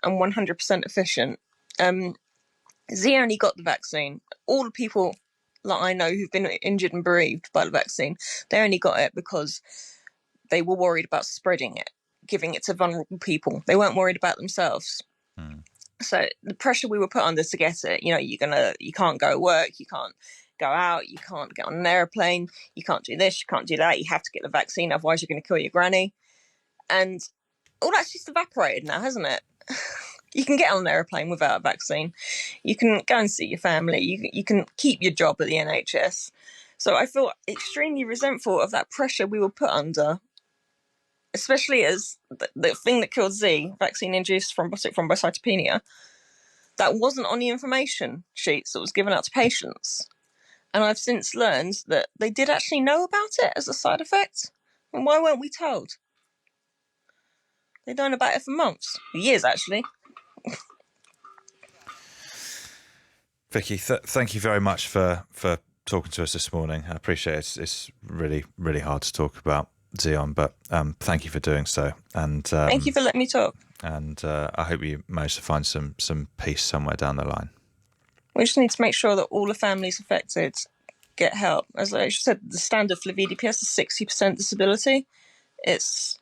and 100% efficient. Z only got the vaccine. All the people that I know who've been injured and bereaved by the vaccine, they only got it because they were worried about spreading it, giving it to vulnerable people. They weren't worried about themselves. So the pressure we were put under to get it, you can't go to work, you can't go out, you can't get on an airplane, you can't do this, you can't do that, you have to get the vaccine, otherwise you're going to kill your granny. And all that's just evaporated now, hasn't it? You can get on an airplane without a vaccine. You can go and see your family. You can keep your job at the NHS. So I feel extremely resentful of that pressure we were put under, especially as the thing that killed Z, vaccine-induced thrombocytopenia, that wasn't on the information sheets that was given out to patients. And I've since learned that they did actually know about it as a side effect. And why weren't we told? They've known about it for months, years actually. Vicky, thank you very much for talking to us this morning. I appreciate it. It's really, really hard to talk about Xeon, but thank you for doing so. And thank you for letting me talk. And I hope you manage to find some peace somewhere down the line. We just need to make sure that all the families affected get help. As I said, the standard for the VDPS is 60% disability. It's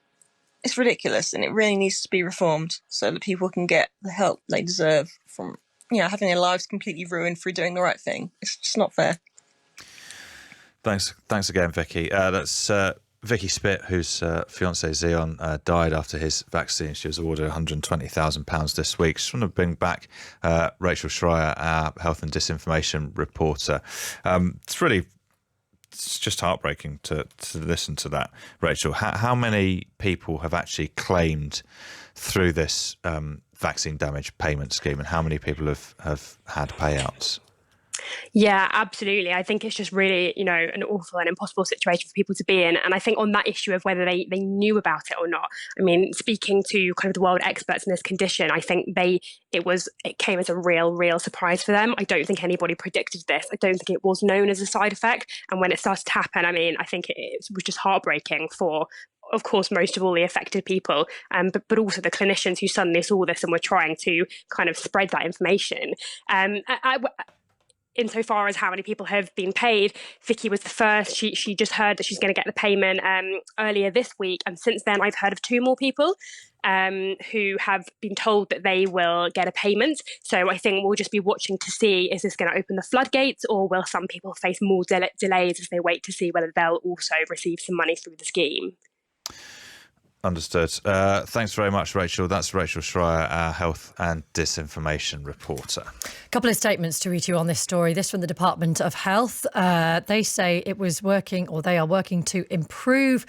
ridiculous, and it really needs to be reformed so that people can get the help they deserve from having their lives completely ruined through doing the right thing. It's just not fair. Thanks again, Vicky. That's Vicky Spitt, whose fiance Xeon died after his vaccine. She was awarded £120,000 this week. Just want to bring back Rachel Schreier, our health and disinformation reporter. It's just heartbreaking to listen to that, Rachel. How many people have actually claimed through this vaccine damage payment scheme, and how many people have had payouts? Yeah, absolutely. I think it's just really, an awful and impossible situation for people to be in. And I think on that issue of whether they knew about it or not, I mean, speaking to kind of the world experts in this condition, I think it came as a real surprise for them. I don't think anybody predicted this. I don't think it was known as a side effect. And when it started to happen, I mean, I think it was just heartbreaking for, of course, most of all the affected people, but also the clinicians who suddenly saw this and were trying to kind of spread that information. Insofar as how many people have been paid, Vicky was the first. She just heard that she's going to get the payment earlier this week. And since then, I've heard of two more people who have been told that they will get a payment. So I think we'll just be watching to see, is this going to open the floodgates, or will some people face more delays as they wait to see whether they'll also receive some money through the scheme? Understood. Thanks very much, Rachel. That's Rachel Schreier, our health and disinformation reporter. A couple of statements to read you on this story. This from the Department of Health. They say they are working to improve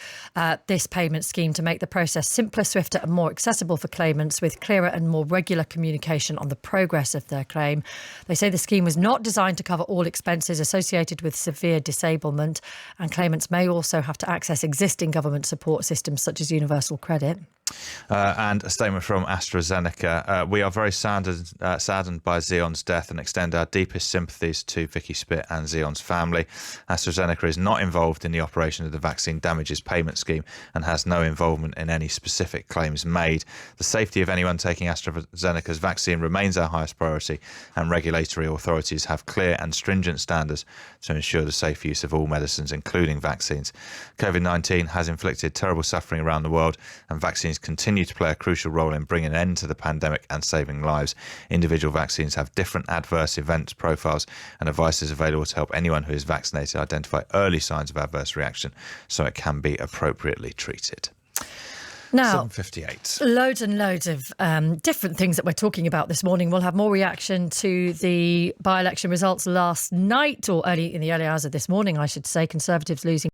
this payment scheme to make the process simpler, swifter and more accessible for claimants, with clearer and more regular communication on the progress of their claim. They say the scheme was not designed to cover all expenses associated with severe disablement, and claimants may also have to access existing government support systems such as universal credit. And a statement from AstraZeneca. We are very saddened by Xeon's death and extend our deepest sympathies to Vicky Spitt and Xeon's family. AstraZeneca is not involved in the operation of the vaccine damages payment scheme and has no involvement in any specific claims made. The safety of anyone taking AstraZeneca's vaccine remains our highest priority, and regulatory authorities have clear and stringent standards to ensure the safe use of all medicines, including vaccines. COVID-19 has inflicted terrible suffering around the world, and vaccines continue to play a crucial role in bringing an end to the pandemic and saving lives. Individual vaccines have different adverse event profiles, and advice is available to help anyone who is vaccinated identify early signs of adverse reaction so it can be appropriately treated. Now, 7:58. Loads and loads of different things that we're talking about this morning. We'll have more reaction to the by-election results last night, or in the early hours of this morning, I should say. Conservatives losing